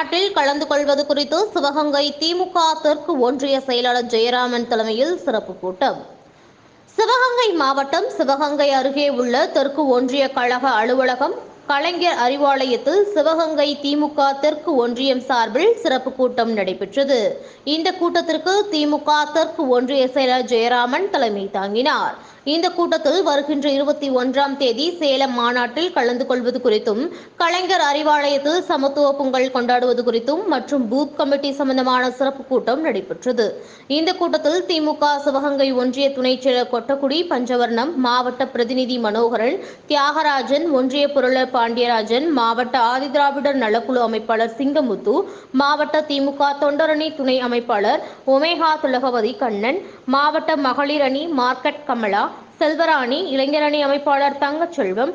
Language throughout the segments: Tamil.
மாநாட்டில் கலந்து கொள்வது குறித்து சிவகங்கை திமுக தெற்கு ஒன்றிய செயலாளர் ஜெயராமன் தலைமையில் சிறப்பு கூட்டம். சிவகங்கை மாவட்டம் சிவகங்கை அருகே உள்ள தெற்கு ஒன்றிய கழக அலுவலகம் கலைஞர் அறிவாலயத்தில் சிவகங்கை திமுக தெற்கு ஒன்றியம் சார்பில் சிறப்பு கூட்டம் நடைபெற்றது. இந்த கூட்டத்திற்கு திமுக தெற்கு ஒன்றிய செயலர் ஜெயராமன் தலைமை தாங்கினார். இந்த கூட்டத்தில் வருகின்ற 21ஆம் தேதி சேலம் மாநாட்டில் கலந்து கொள்வது குறித்தும், கலைஞர் அறிவாலயத்தில் சமத்துவ பொங்கல் கொண்டாடுவது குறித்தும் மற்றும் பூத் கமிட்டி சம்பந்தமான சிறப்பு கூட்டம் நடைபெற்றது. இந்த கூட்டத்தில் திமுக சிவகங்கை ஒன்றிய துணைச் செயலர் கொட்டக்குடி பஞ்சவர்ணம், மாவட்ட பிரதிநிதி மனோகரன், தியாகராஜன், ஒன்றிய பொருளர் பாண்டியராஜன், மாவட்ட ஆதிதிராவிடர் நலக்குழு அமைப்பாளர் சிங்கமுத்து, மாவட்ட திமுக தொண்டரணி துணை அமைப்பாளர் ஒமேகா திலகவதி கண்ணன், மாவட்ட மகளிர் அணி மார்க்கெட் கமலா, செல்வராணி, இளைஞரணி அமைப்பாளர் தங்கச்செல்வம்,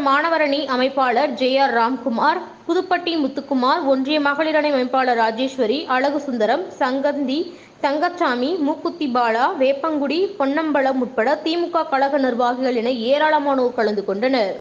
மாணவரணி அமைப்பாளர் ஜே.ஆர். ராம்குமார், புதுப்பட்டி முத்துக்குமார், ஒன்றிய மகளிர் அணி அமைப்பாளர் ராஜேஸ்வரி, அழகு சுந்தரம், சங்கந்தி, தங்கச்சாமி, மூக்குத்தி பாலா, வேப்பங்குடி, பொன்னம்பலம் உட்பட திமுக கழக நிர்வாகிகள் என ஏராளமானோர் கலந்து கொண்டனர்.